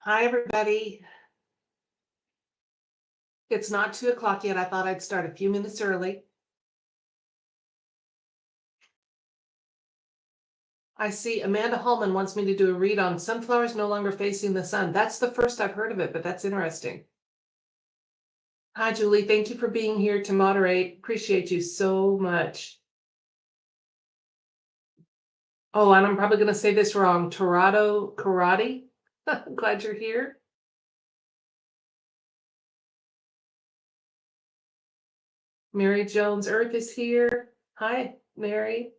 Hi, everybody. It's not 2 o'clock yet. I thought I'd start a few minutes early. I see Amanda Hallman wants me to do a read on sunflowers no longer facing the sun. That's the first I've heard of it, but that's interesting. Hi, Julie. Thank you for being here to moderate. Appreciate you so much. Oh, and I'm probably going to say this wrong. Torado Karate. Glad you're here. Mary Jones Earth is here. Hi, Mary.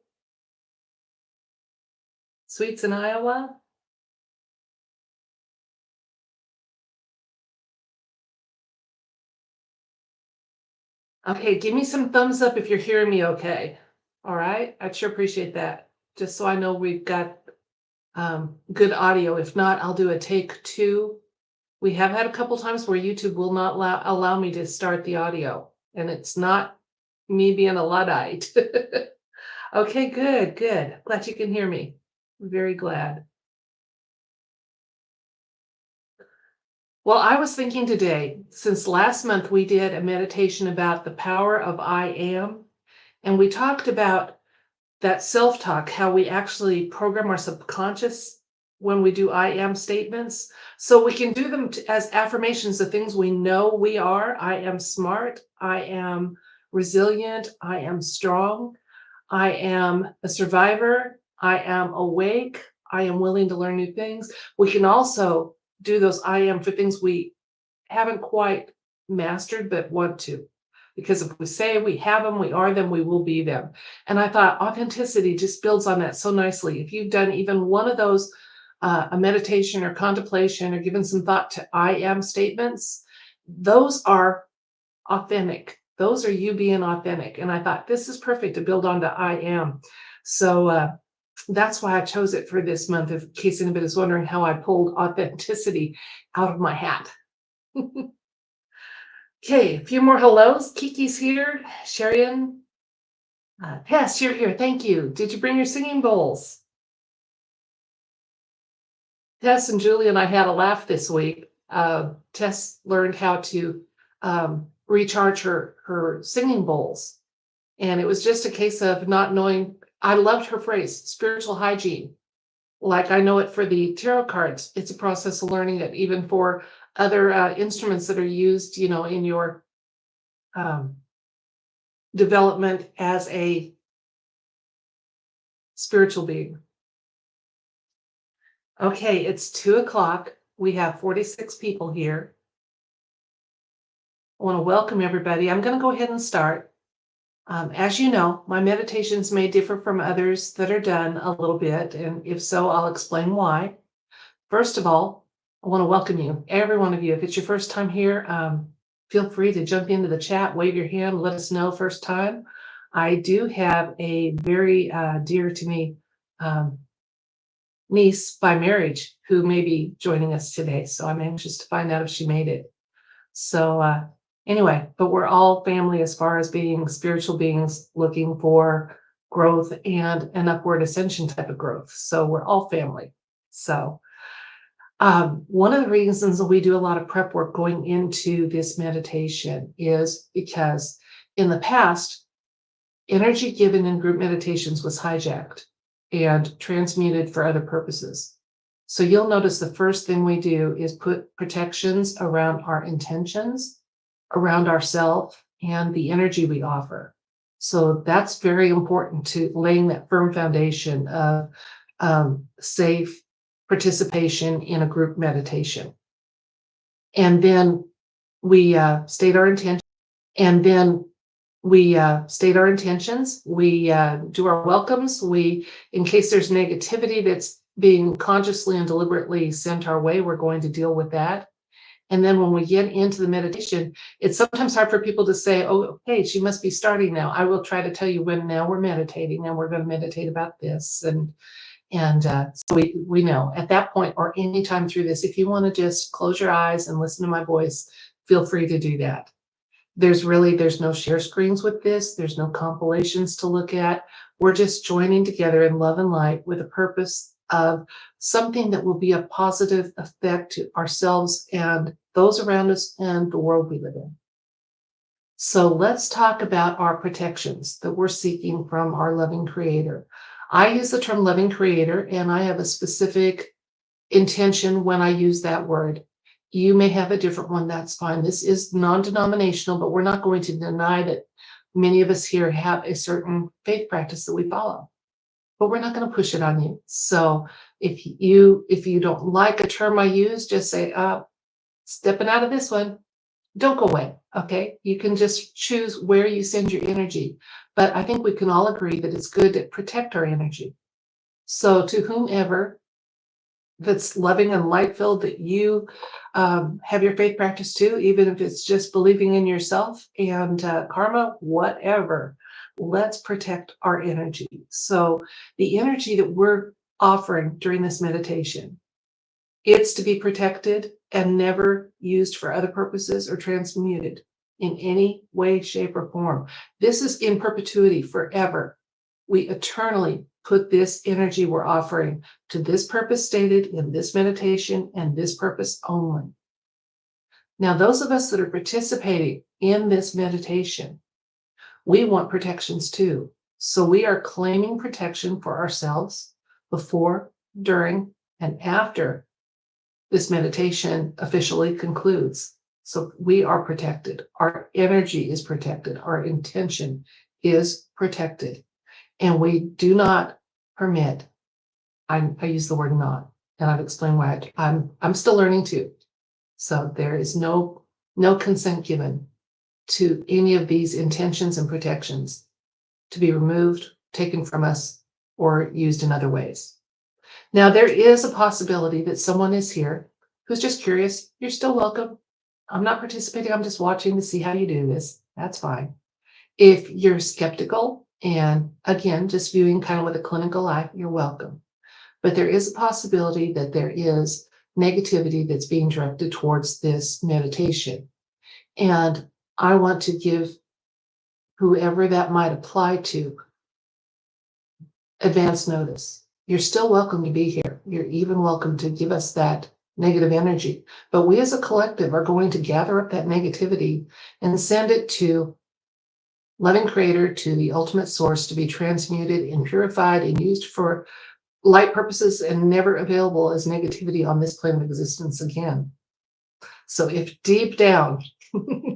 Sweets in Iowa. Okay, give me some thumbs up if you're hearing me okay. All right, I'd sure appreciate that. Just so I know we've got good audio. If not, I'll do a take two. We have had a couple times where YouTube will not allow me to start the audio, and it's not me being a Luddite. Okay, good, good. Glad you can hear me. I'm very glad. Well, I was thinking today, since last month we did a meditation about the power of I am, and we talked about that self-talk, how we actually program our subconscious when we do I am statements. So we can do them as affirmations of things we know we are. I am smart. I am resilient. I am strong. I am a survivor. I am awake. I am willing to learn new things. We can also do those I am for things we haven't quite mastered but want to. Because if we say we have them, we are them, we will be them. And I thought authenticity just builds on that so nicely. If you've done even one of those, a meditation or contemplation or given some thought to I am statements, those are authentic. Those are you being authentic. And I thought this is perfect to build on to I am. So that's why I chose it for this month, in case anybody is wondering how I pulled authenticity out of my hat. Okay, a few more hellos. Kiki's here. Sharian. Tess, you're here. Thank you. Did you bring your singing bowls? Tess and Julie and I had a laugh this week. Tess learned how to recharge her singing bowls. And it was just a case of not knowing. I loved her phrase, spiritual hygiene. Like I know it for the tarot cards. It's a process of learning it, even for other instruments that are used, in your development as a spiritual being. Okay, it's 2 o'clock. We have 46 people here. I want to welcome everybody. I'm going to go ahead and start. As you know, my meditations may differ from others that are done a little bit, and if so, I'll explain why. First of all, I want to welcome you, every one of you. If it's your first time here, feel free to jump into the chat, wave your hand, let us know first time. I do have a very dear to me niece by marriage who may be joining us today. So I'm anxious to find out if she made it. So anyway, but we're all family as far as being spiritual beings looking for growth and an upward ascension type of growth. So we're all family. So one of the reasons that we do a lot of prep work going into this meditation is because in the past, energy given in group meditations was hijacked and transmuted for other purposes. So you'll notice the first thing we do is put protections around our intentions, around ourselves, and the energy we offer. So that's very important to laying that firm foundation of safe participation in a group meditation. And then we state our intention. And then we state our intentions. We do our welcomes. In case there's negativity that's being consciously and deliberately sent our way, we're going to deal with that. And then when we get into the meditation, it's sometimes hard for people to say, oh, okay, she must be starting now. I will try to tell you when now we're meditating and we're going to meditate about this. And so we know at that point or anytime through this, if you want to just close your eyes and listen to my voice, feel free to do that. There's no share screens with this. There's no compilations to look at. We're just joining together in love and light with a purpose of something that will be a positive effect to ourselves and those around us and the world we live in. So let's talk about our protections that we're seeking from our loving creator. I use the term loving creator, and I have a specific intention when I use that word. You may have a different one, that's fine. This is non-denominational, but we're not going to deny that many of us here have a certain faith practice that we follow, but we're not going to push it on you. So if you don't like a term I use, just say, stepping out of this one. Don't go away, okay? You can just choose where you send your energy. But I think we can all agree that it's good to protect our energy. So to whomever that's loving and light-filled that you have your faith practice to, even if it's just believing in yourself and karma, whatever, let's protect our energy. So the energy that we're offering during this meditation, it's to be protected and never used for other purposes or transmuted in any way, shape, or form. This is in perpetuity forever. We eternally put this energy we're offering to this purpose stated in this meditation and this purpose only. Now, those of us that are participating in this meditation, we want protections too. So we are claiming protection for ourselves before, during, and after this meditation officially concludes. So we are protected. Our energy is protected. Our intention is protected. And we do not permit, I use the word not, and I've explained why I'm still learning too. So there is no consent given to any of these intentions and protections to be removed, taken from us, or used in other ways. Now, there is a possibility that someone is here who's just curious. You're still welcome. I'm not participating. I'm just watching to see how you do this. That's fine. If you're skeptical and, again, just viewing kind of with a clinical eye, you're welcome. But there is a possibility that there is negativity that's being directed towards this meditation. And I want to give whoever that might apply to advance notice. You're still welcome to be here. You're even welcome to give us that negative energy. But we as a collective are going to gather up that negativity and send it to loving creator, to the ultimate source, to be transmuted and purified and used for light purposes and never available as negativity on this plane of existence again. So if deep down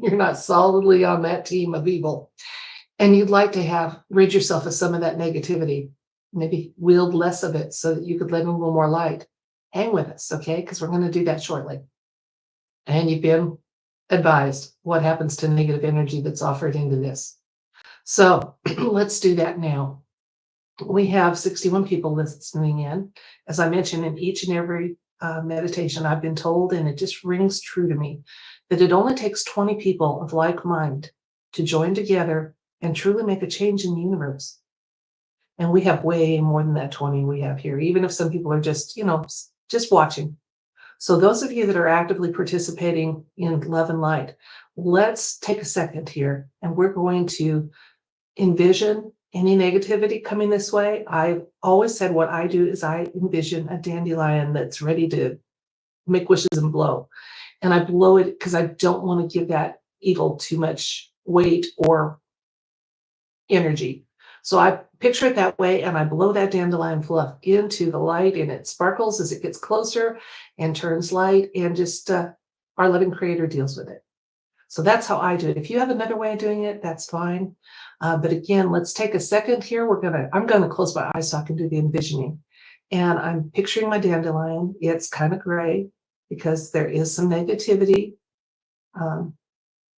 you're not solidly on that team of evil and you'd like to rid yourself of some of that negativity, maybe wield less of it so that you could let in a little more light, hang with us, okay? Because we're going to do that shortly. And you've been advised what happens to negative energy that's offered into this. So let's do that now. We have 61 people listening in. As I mentioned, in each and every meditation, I've been told, and it just rings true to me, that it only takes 20 people of like mind to join together and truly make a change in the universe. And we have way more than that 20 we have here, even if some people are just watching. So those of you that are actively participating in love and light, let's take a second here, and we're going to envision any negativity coming this way. I've always said what I do is I envision a dandelion that's ready to make wishes and blow. And I blow it because I don't want to give that evil too much weight or energy. So I picture it that way, and I blow that dandelion fluff into the light, and it sparkles as it gets closer and turns light, and just our loving creator deals with it. So that's how I do it. If you have another way of doing it, that's fine. But again, let's take a second here. I'm gonna close my eyes so I can do the envisioning. And I'm picturing my dandelion. It's kind of gray because there is some negativity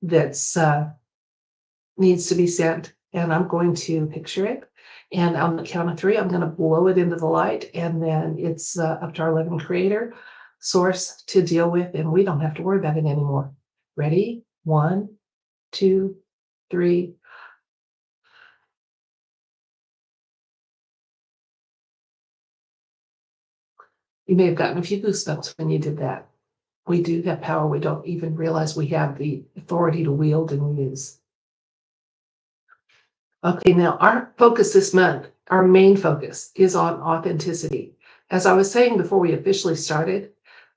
that's needs to be sent. And I'm going to picture it. And on the count of 3, I'm going to blow it into the light. And then it's up to our loving creator source to deal with. And we don't have to worry about it anymore. Ready? 1, 2, 3. You may have gotten a few goosebumps when you did that. We do have power we don't even realize we have the authority to wield and use. Okay, now our focus this month, our main focus is on authenticity. As I was saying before we officially started,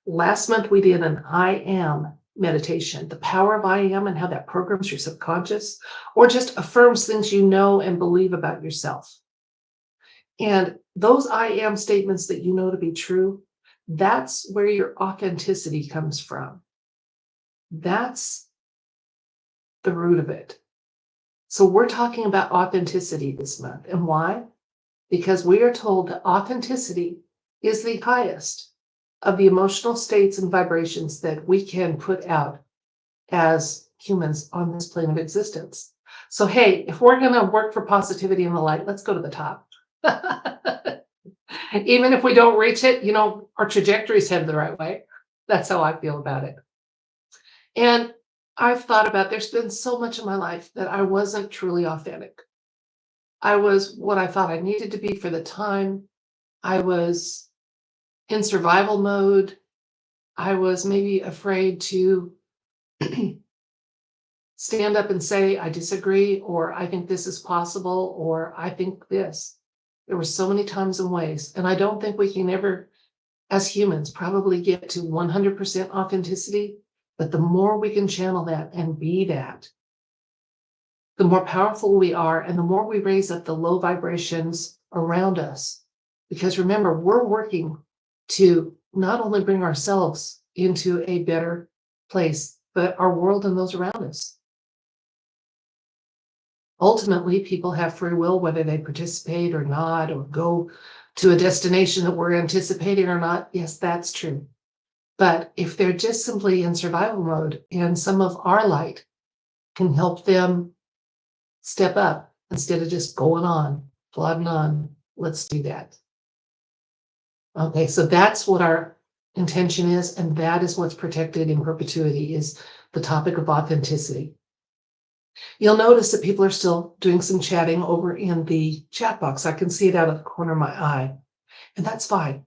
last month we did an I am meditation, the power of I am and how that programs your subconscious or just affirms things you know and believe about yourself. And those I am statements that you know to be true, that's where your authenticity comes from. That's the root of it. So we're talking about authenticity this month. And why? Because we are told that authenticity is the highest of the emotional states and vibrations that we can put out as humans on this plane of existence. So, hey, if we're going to work for positivity and the light, let's go to the top. Even if we don't reach it, our trajectory is headed the right way. That's how I feel about it. And I've thought about there's been so much in my life that I wasn't truly authentic. I was what I thought I needed to be for the time. I was in survival mode. I was maybe afraid to stand up and say, I disagree, or I think this is possible, or I think this. There were so many times and ways. And I don't think we can ever, as humans, probably get to 100% authenticity. But the more we can channel that and be that, the more powerful we are and the more we raise up the low vibrations around us. Because remember, we're working to not only bring ourselves into a better place, but our world and those around us. Ultimately, people have free will, whether they participate or not, or go to a destination that we're anticipating or not. Yes, that's true. But if they're just simply in survival mode and some of our light can help them step up instead of just going on, plodding on, let's do that. Okay, so that's what our intention is, and that is what's protected in perpetuity is the topic of authenticity. You'll notice that people are still doing some chatting over in the chat box. I can see it out of the corner of my eye, and that's fine.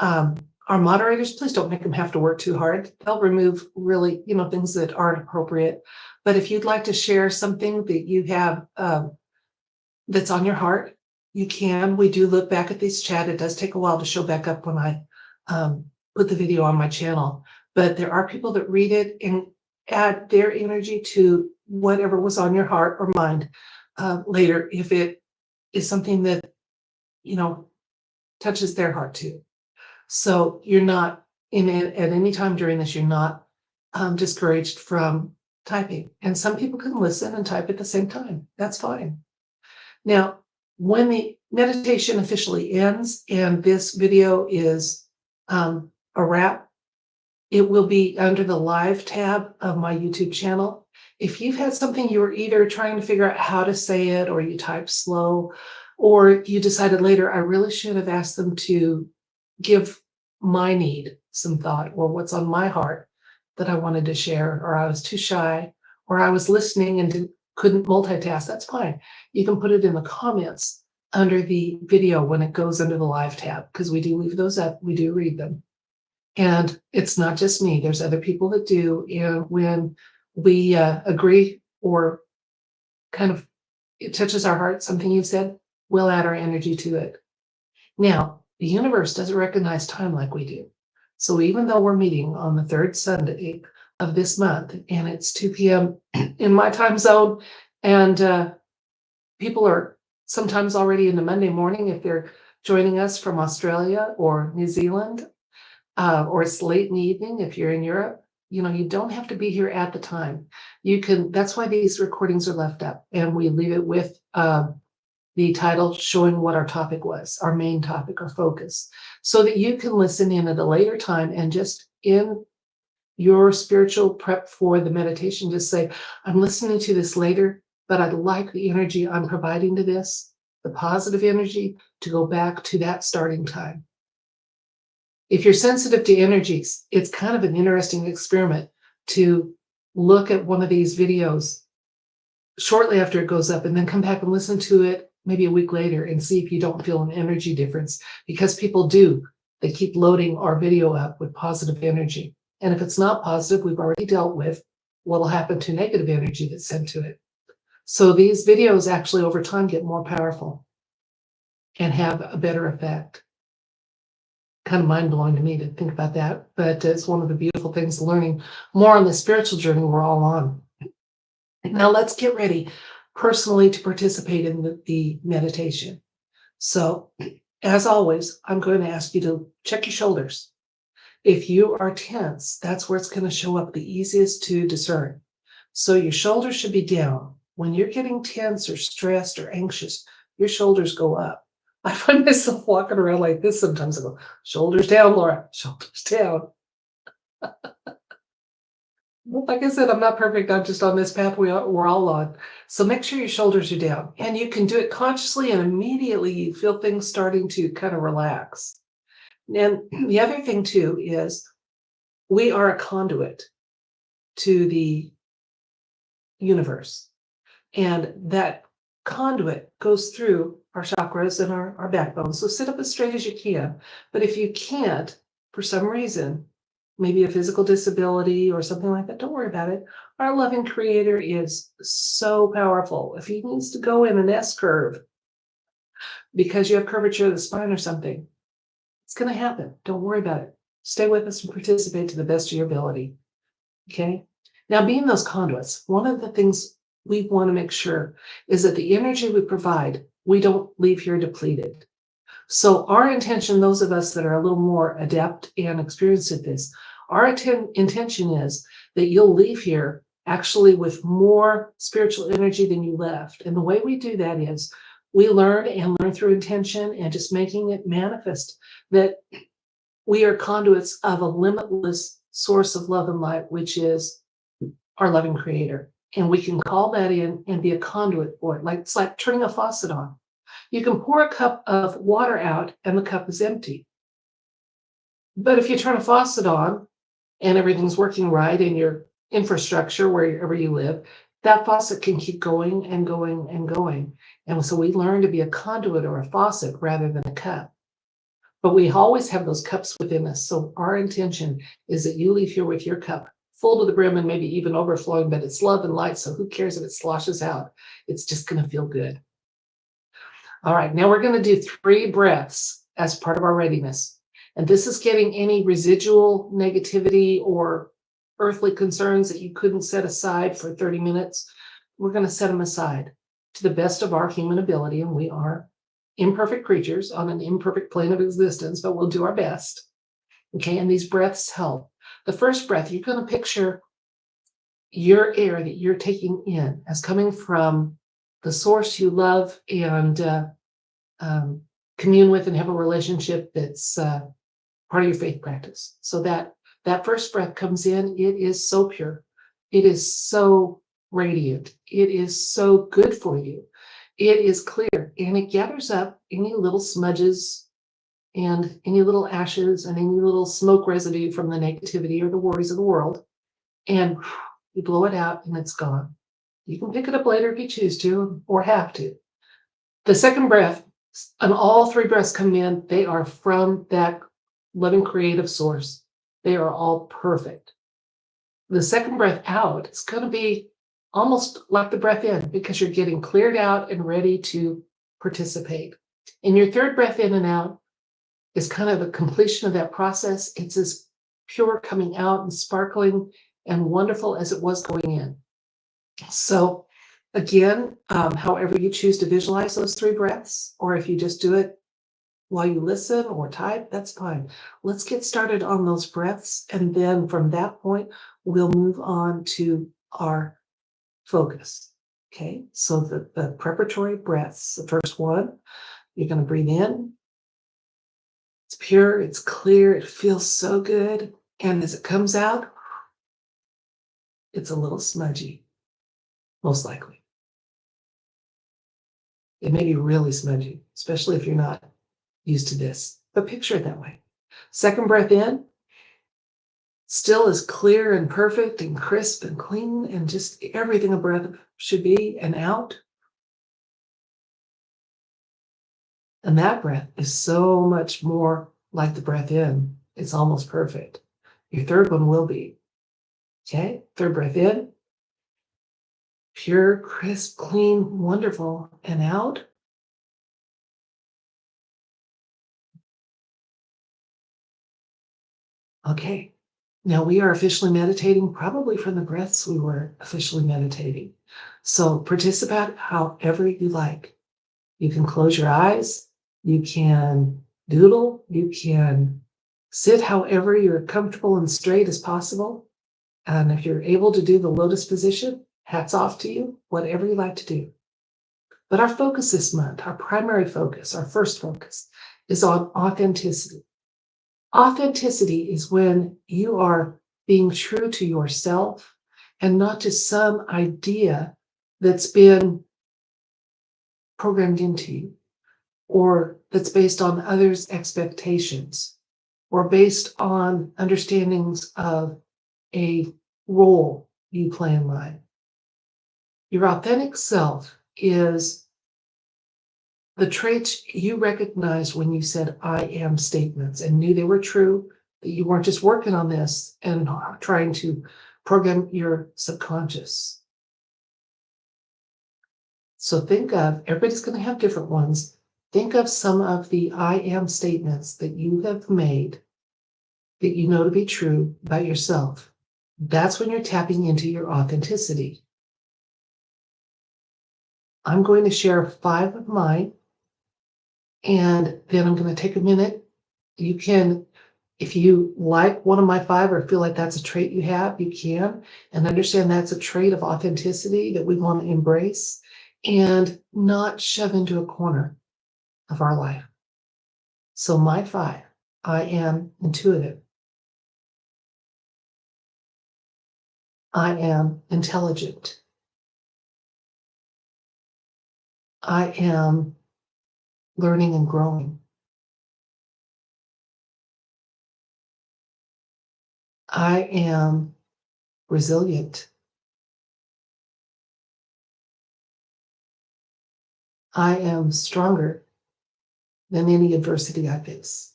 Our moderators, please don't make them have to work too hard. They'll remove really, things that aren't appropriate. But if you'd like to share something that you have that's on your heart, you can. We do look back at this chat. It does take a while to show back up when I put the video on my channel. But there are people that read it and add their energy to whatever was on your heart or mind later, if it is something that, touches their heart too. So you're not at any time during this, you're not discouraged from typing. And some people can listen and type at the same time. That's fine. Now, when the meditation officially ends and this video is a wrap, it will be under the live tab of my YouTube channel. If you've had something you were either trying to figure out how to say it, or you type slow, or you decided later, I really should have asked them to give my need some thought, or what's on my heart that I wanted to share, or I was too shy, or I was listening and couldn't multitask, that's fine. You can put it in the comments under the video when it goes under the live tab, because we do leave those up, we do read them. And it's not just me, there's other people that do. When we agree or kind of it touches our heart, something you said, we'll add our energy to it. Now, the universe doesn't recognize time like we do. So even though we're meeting on the third Sunday of this month, and it's 2 p.m. in my time zone, and people are sometimes already into Monday morning if they're joining us from Australia or New Zealand, or it's late in the evening if you're in Europe. You don't have to be here at the time. You can. That's why these recordings are left up, and we leave it with the title showing what our topic was, our main topic, our focus, so that you can listen in at a later time and just in your spiritual prep for the meditation, just say, I'm listening to this later, but I'd like the energy I'm providing to this, the positive energy, to go back to that starting time. If you're sensitive to energies, it's kind of an interesting experiment to look at one of these videos shortly after it goes up and then come back and listen to it maybe a week later and see if you don't feel an energy difference, because people do. They keep loading our video up with positive energy. And if it's not positive, we've already dealt with what will happen to negative energy that's sent to it. So these videos actually over time get more powerful and have a better effect. kind of mind-blowing to me to think about that, but it's one of the beautiful things, learning more on the spiritual journey we're all on. Now let's get ready personally to participate in the meditation. So, as always, I'm going to ask you to check your shoulders. If you are tense, that's where it's going to show up the easiest to discern. So your shoulders should be down. When you're getting tense or stressed or anxious, your shoulders go up. I find myself walking around like this sometimes. I go, shoulders down, Laura, shoulders down. Well, like I said, I'm not perfect. I'm just on this path we're all on. So make sure your shoulders are down. And you can do it consciously, and immediately you feel things starting to kind of relax. And the other thing, too, is we are a conduit to the universe. And that conduit goes through our chakras and our backbone. So sit up as straight as you can. But if you can't, for some reason, maybe a physical disability or something like that, don't worry about it. Our loving creator is so powerful. If he needs to go in an S curve because you have curvature of the spine or something, it's going to happen. Don't worry about it. Stay with us and participate to the best of your ability. Okay? Now, being those conduits, one of the things we want to make sure is that the energy we provide, we don't leave here depleted. So our intention, those of us that are a little more adept and experienced at this, our intention is that you'll leave here actually with more spiritual energy than you left. And the way we do that is we learn through intention and just making it manifest that we are conduits of a limitless source of love and light, which is our loving creator. And we can call that in and be a conduit for it. Like it's like turning a faucet on. You can pour a cup of water out and the cup is empty. But if you turn a faucet on and everything's working right in your infrastructure, wherever you live, that faucet can keep going and going and going. And so we learn to be a conduit or a faucet rather than a cup. But we always have those cups within us. So our intention is that you leave here with your cup full to the brim and maybe even overflowing, but it's love and light. So who cares if it sloshes out? It's just going to feel good. All right, now we're going to do 3 breaths as part of our readiness. And this is getting any residual negativity or earthly concerns that you couldn't set aside for 30 minutes. We're going to set them aside to the best of our human ability. And we are imperfect creatures on an imperfect plane of existence, but we'll do our best. Okay, and these breaths help. The first breath, you're going to picture your air that you're taking in as coming from the source you love and commune with and have a relationship that's part of your faith practice. So that first breath comes in, it is so pure. It is so radiant. It is so good for you. It is clear, and it gathers up any little smudges and any little ashes and any little smoke residue from the negativity or the worries of the world, and you blow it out and it's gone. You can pick it up later if you choose to or have to. The second breath, and all 3 breaths come in, they are from that loving creative source. They are all perfect. The second breath out is going to be almost like the breath in because you're getting cleared out and ready to participate. And your third breath in and out is kind of the completion of that process. It's as pure coming out and sparkling and wonderful as it was going in. So again, however you choose to visualize those 3 breaths, or if you just do it while you listen or type, that's fine. Let's get started on those breaths. And then from that point, we'll move on to our focus. Okay, so the preparatory breaths, the first one, you're going to breathe in. It's pure, it's clear, it feels so good. And as it comes out, it's a little smudgy, most likely. It may be really smudgy, especially if you're not used to this, but picture it that way. Second breath in, still as clear and perfect and crisp and clean and just everything a breath should be, and out. And that breath is so much more like the breath in. It's almost perfect. Your third one will be. Okay, third breath in. Pure, crisp, clean, wonderful. And out. Okay. Now we are officially meditating, probably from the breaths we were officially meditating. So participate however you like. You can close your eyes, you can doodle, you can sit however you're comfortable and straight as possible. And if you're able to do the lotus position, hats off to you, whatever you like to do. But our focus this month, our primary focus, our first focus, is on authenticity. Authenticity is when you are being true to yourself and not to some idea that's been programmed into you, or that's based on others' expectations, or based on understandings of a role you play in life. Your authentic self is the traits you recognized when you said I am statements and knew they were true, that you weren't just working on this and trying to program your subconscious. So think of, everybody's going to have different ones. Think of some of the I am statements that you have made that you know to be true about yourself. That's when you're tapping into your authenticity. I'm going to share 5 of mine, and then I'm going to take a minute. You can, if you like one of my 5 or feel like that's a trait you have, you can, and understand that's a trait of authenticity that we want to embrace and not shove into a corner of our life. So my 5, I am intuitive. I am intelligent. I am learning and growing. I am resilient. I am stronger than any adversity I face.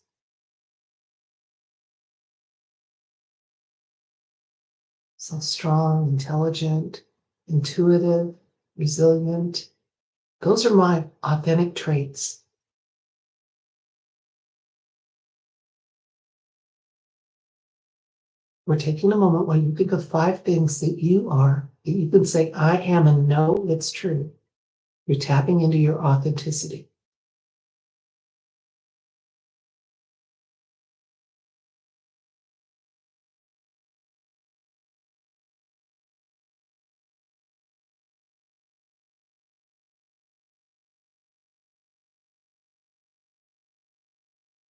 So strong, intelligent, intuitive, resilient. Those are my authentic traits. We're taking a moment while you think of 5 things that you are, that you can say, I am, and know it's true. You're tapping into your authenticity.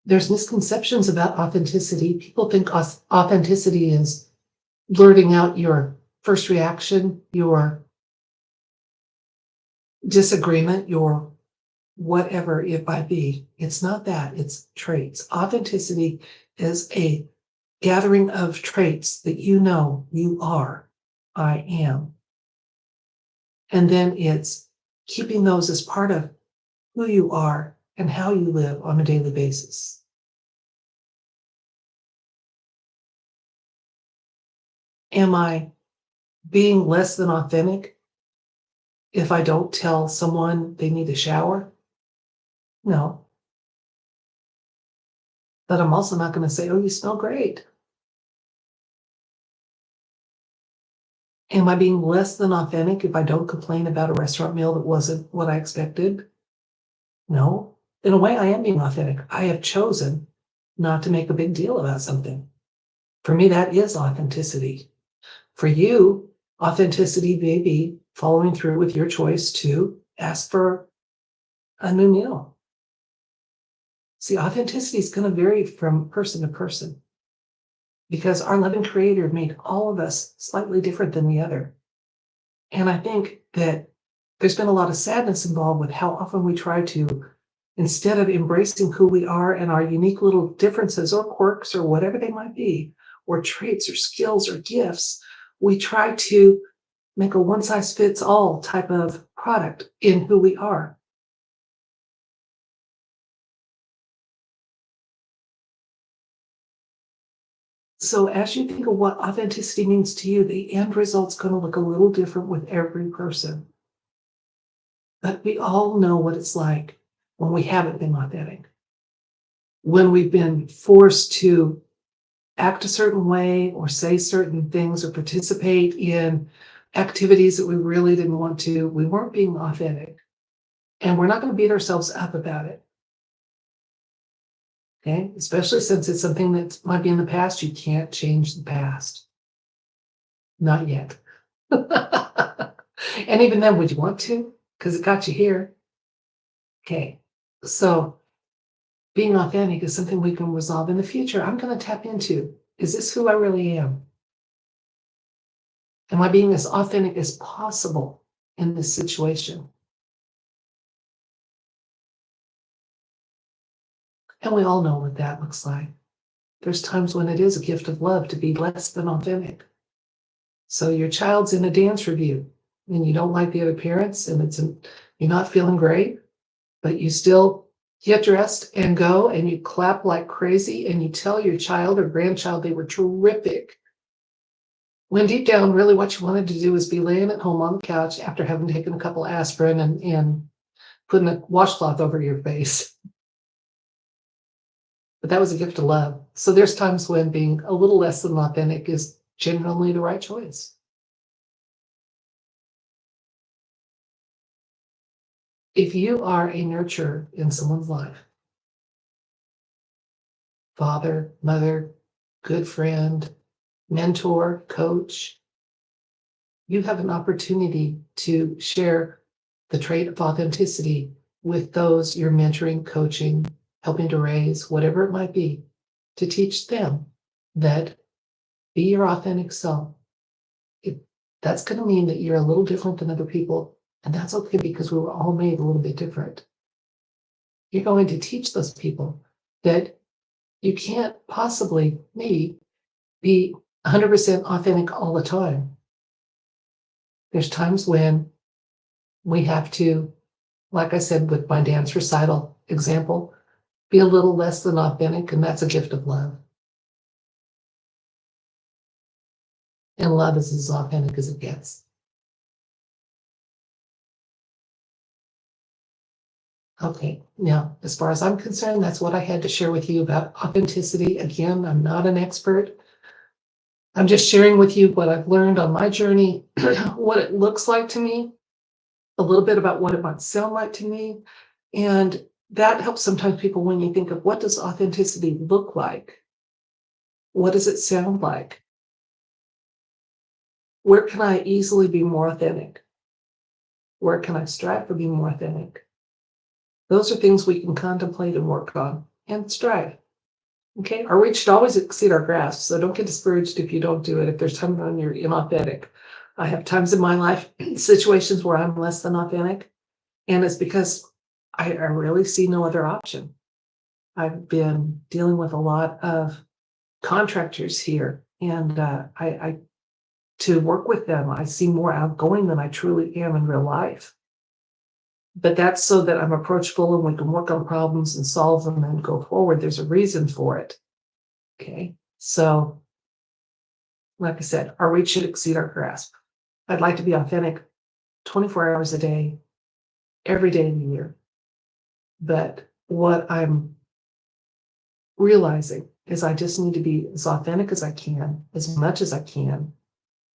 There's misconceptions about authenticity. People think authenticity is blurting out your first reaction, your disagreement, your whatever it might be. It's not that, it's traits. Authenticity is a gathering of traits that you know you are, I am. And then it's keeping those as part of who you are and how you live on a daily basis. Am I being less than authentic if I don't tell someone they need a shower? No. But I'm also not going to say, oh, you smell great. Am I being less than authentic if I don't complain about a restaurant meal that wasn't what I expected? No. In a way, I am being authentic. I have chosen not to make a big deal about something. For me, that is authenticity. For you, authenticity may be following through with your choice to ask for a new meal. See, authenticity is going to vary from person to person because our loving creator made all of us slightly different than the other. And I think that there's been a lot of sadness involved with how often we try to, instead of embracing who we are and our unique little differences or quirks or whatever they might be, or traits or skills or gifts, we try to make a one size fits all type of product in who we are. So as you think of what authenticity means to you, the end result's going to look a little different with every person. But we all know what it's like when we haven't been authentic, when we've been forced to act a certain way or say certain things or participate in activities that we really didn't want to, we weren't being authentic. And we're not going to beat ourselves up about it. Okay. Especially since it's something that might be in the past. You can't change the past. Not yet. And even then, would you want to? Because it got you here. Okay. So being authentic is something we can resolve in the future. I'm going to tap into, is this who I really am? Am I being as authentic as possible in this situation? And we all know what that looks like. There's times when it is a gift of love to be less than authentic. So your child's in a dance review and you don't like the other parents and you're not feeling great, but you still get dressed and go and you clap like crazy and you tell your child or grandchild they were terrific. When deep down, really what you wanted to do is be laying at home on the couch after having taken a couple aspirin and putting a washcloth over your face. But that was a gift of love. So there's times when being a little less than authentic is generally the right choice. If you are a nurturer in someone's life, father, mother, good friend, mentor, coach, you have an opportunity to share the trait of authenticity with those you're mentoring, coaching, helping to raise, whatever it might be, to teach them that be your authentic self. That's going to mean that you're a little different than other people, and that's okay because we were all made a little bit different. You're going to teach those people that you can't possibly, maybe, be 100% authentic all the time. There's times when we have to, like I said with my dance recital example, be a little less than authentic, and that's a gift of love. And love is as authentic as it gets. Okay, now, as far as I'm concerned, that's what I had to share with you about authenticity. Again, I'm not an expert. I'm just sharing with you what I've learned on my journey, what it looks like to me, a little bit about what it might sound like to me. And that helps sometimes people when you think of what does authenticity look like? What does it sound like? Where can I easily be more authentic? Where can I strive for being more authentic? Those are things we can contemplate and work on and strive. Okay, our reach should always exceed our grasp, so don't get discouraged if you don't do it. If there's times when you're inauthentic, I have times in my life, situations where I'm less than authentic, and it's because I really see no other option. I've been dealing with a lot of contractors here, and I to work with them, I seem more outgoing than I truly am in real life. But that's so that I'm approachable and we can work on problems and solve them and go forward. There's a reason for it. Okay. So, like I said, our reach should exceed our grasp. I'd like to be authentic 24 hours a day, every day of the year. But what I'm realizing is I just need to be as authentic as I can, as much as I can,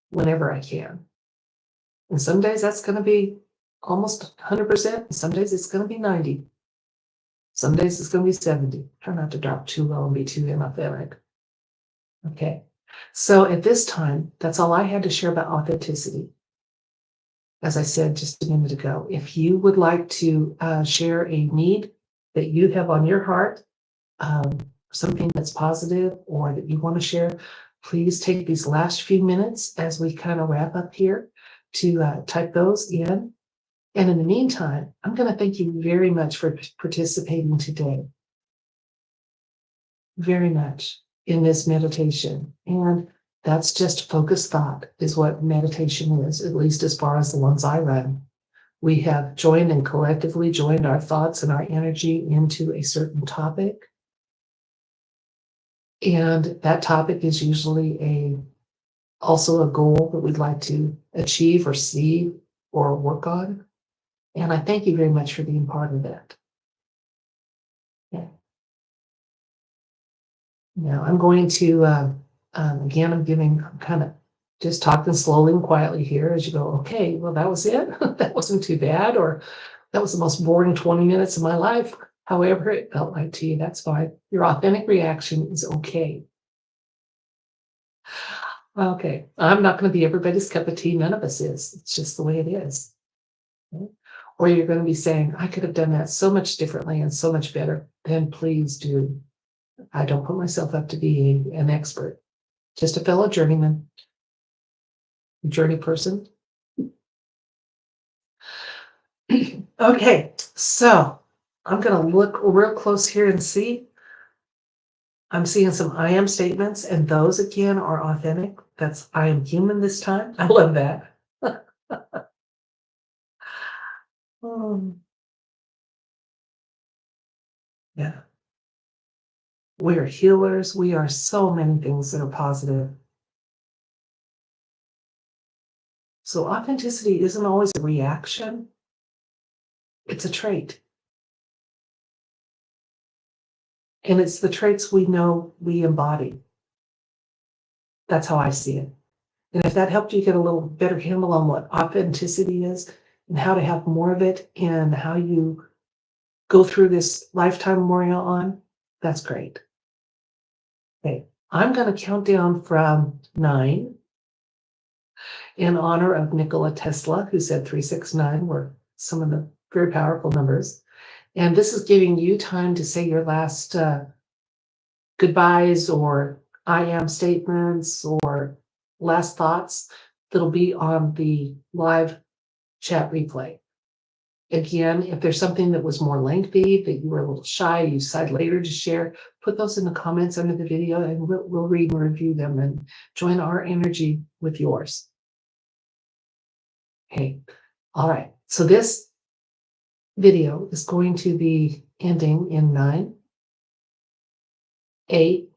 whenever I can. And some days that's going to be almost 100%. Some days it's going to be 90. Some days it's going to be 70. Try not to drop too low and be too inauthentic. Okay. So at this time, that's all I had to share about authenticity. As I said just a minute ago, if you would like to share a need that you have on your heart, something that's positive or that you want to share, please take these last few minutes as we kind of wrap up here to type those in. And in the meantime, I'm going to thank you very much for participating today. Very much in this meditation. And that's just focused thought is what meditation is, at least as far as the ones I run. We have joined and collectively joined our thoughts and our energy into a certain topic. And that topic is usually also a goal that we'd like to achieve or see or work on. And I thank you very much for being part of that. Yeah. Now I'm going to, again, I'm kind of just talking slowly and quietly here as you go, okay, well, that was it. That wasn't too bad, or that was the most boring 20 minutes of my life. However, it felt like to you, that's fine. Your authentic reaction is okay. Okay, I'm not going to be everybody's cup of tea. None of us is. It's just the way it is. Okay? Or you're going to be saying, I could have done that so much differently and so much better. Then please do. I don't put myself up to be an expert, just a fellow journeyman, journey person. Okay, so I'm going to look real close here and see. I'm seeing some I am statements, and those again are authentic. That's I am human this time. I love that. Um, yeah. We are healers. We are so many things that are positive. So authenticity isn't always a reaction, it's a trait. And it's the traits we know we embody. That's how I see it. And if that helped you get a little better handle on what authenticity is and how to have more of it and how you go through this lifetime memorial on, that's great. Okay, I'm going to count down from 9 in honor of Nikola Tesla, who said 369 were some of the very powerful numbers. And this is giving you time to say your last goodbyes or I am statements or last thoughts that'll be on the live chat replay. Again, if there's something that was more lengthy, that you were a little shy, you decide later to share, put those in the comments under the video and we'll read and review them and join our energy with yours. Okay, all right. So this video is going to be ending in 9, 8,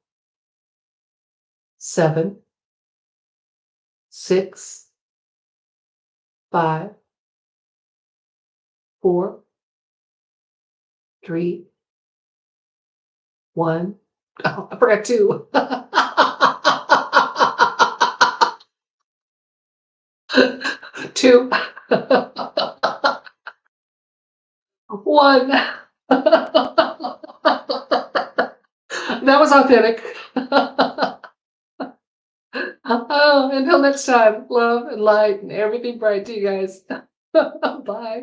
7, 6, 5, 4, 3, 1. Oh, I forgot 2. 2. 1. That was authentic. Oh, until next time, love and light and everything bright to you guys. Bye.